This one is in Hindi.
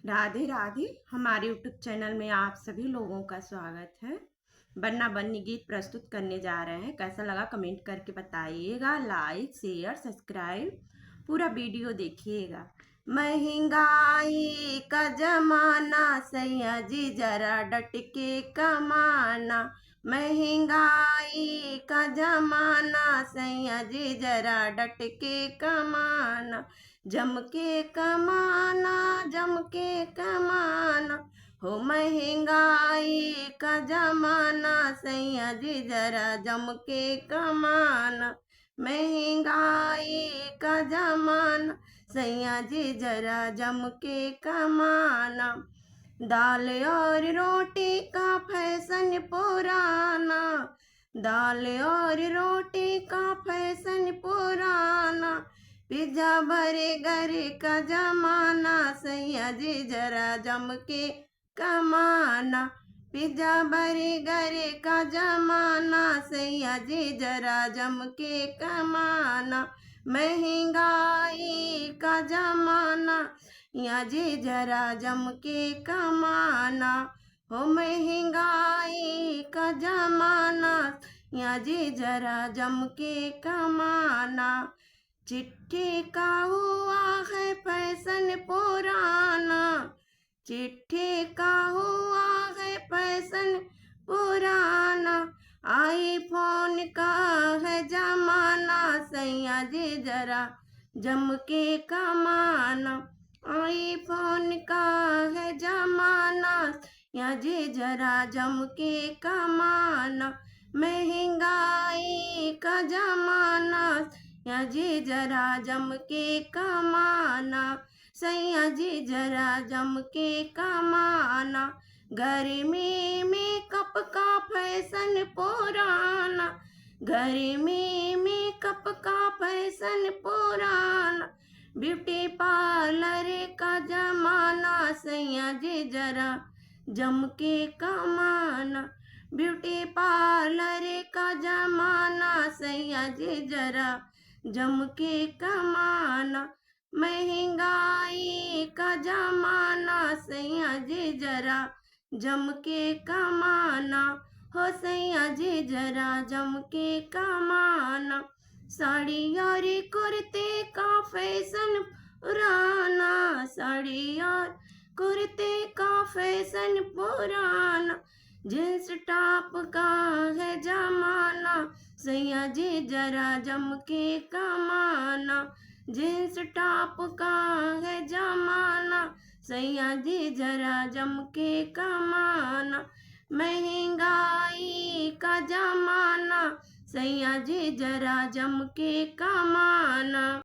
राधे राधे। हमारे यूट्यूब चैनल में आप सभी लोगों का स्वागत है। बन्ना बन्नी गीत प्रस्तुत करने जा रहे हैं। कैसा लगा कमेंट करके बताइएगा। लाइक शेयर सब्सक्राइब पूरा वीडियो देखिएगा। महंगाई का जमाना सैया जी जरा डट के कमाना। महंगाई का जमाना सैया जी जरा डट के कमाना। जम के कमाना जम के कमाना हो महंगाई का जमाना सैया जी जरा जम के कमाना। महंगाई का जमाना सैया जी जरा जम के कमाना। दाल और रोटी का फैशन पुराना। दाल और रोटी का फैशन पुराना। पिज्जा बर्गर का जमाना सैया जी जरा जम के कमाना। पिज्जा बर्गर का जमाना सैया जी जरा जम के कमाना। महंगाई का जमाना या जी जरा जम के कमाना। हो महंगाई का जमाना या जी जरा जम के कमाना। चिट्ठी का हुआ है फैशन पुराना। चिट्ठी का हुआ है फैशन पुराना। आईफोन का है जमाना सैया जी जरा जम के कमाना। आईफोन का है जमाना या जी जरा जम के कमाना। महंगाई का जमाना या जी जरा जम के कमाना। सैया जी जरा जम के कमाना। गर्मी में कप का फैशन पुराना। गर्मी में कप का फैशन पुराना। ब्यूटी पार्लर का जमाना सैया जी जरा जम के कमाना। ब्यूटी पार्लर का जमाना सैया जी जरा जम के कमाना। महंगाई का जमाना सैया जी जरा जम के कमाना। हो सैया जी जरा जम के कमाना। साड़ी और कुर्ते का फैशन पुराना। साड़ी और कुर्ते का फैशन पुराना। जींस टॉप का है जमाना सैया जी जरा जम के कमाना। जींस टॉप का है जमाना सैया जी जरा जम के कमाना। महंगाई का जमाना सैया जी जरा जम के कमाना।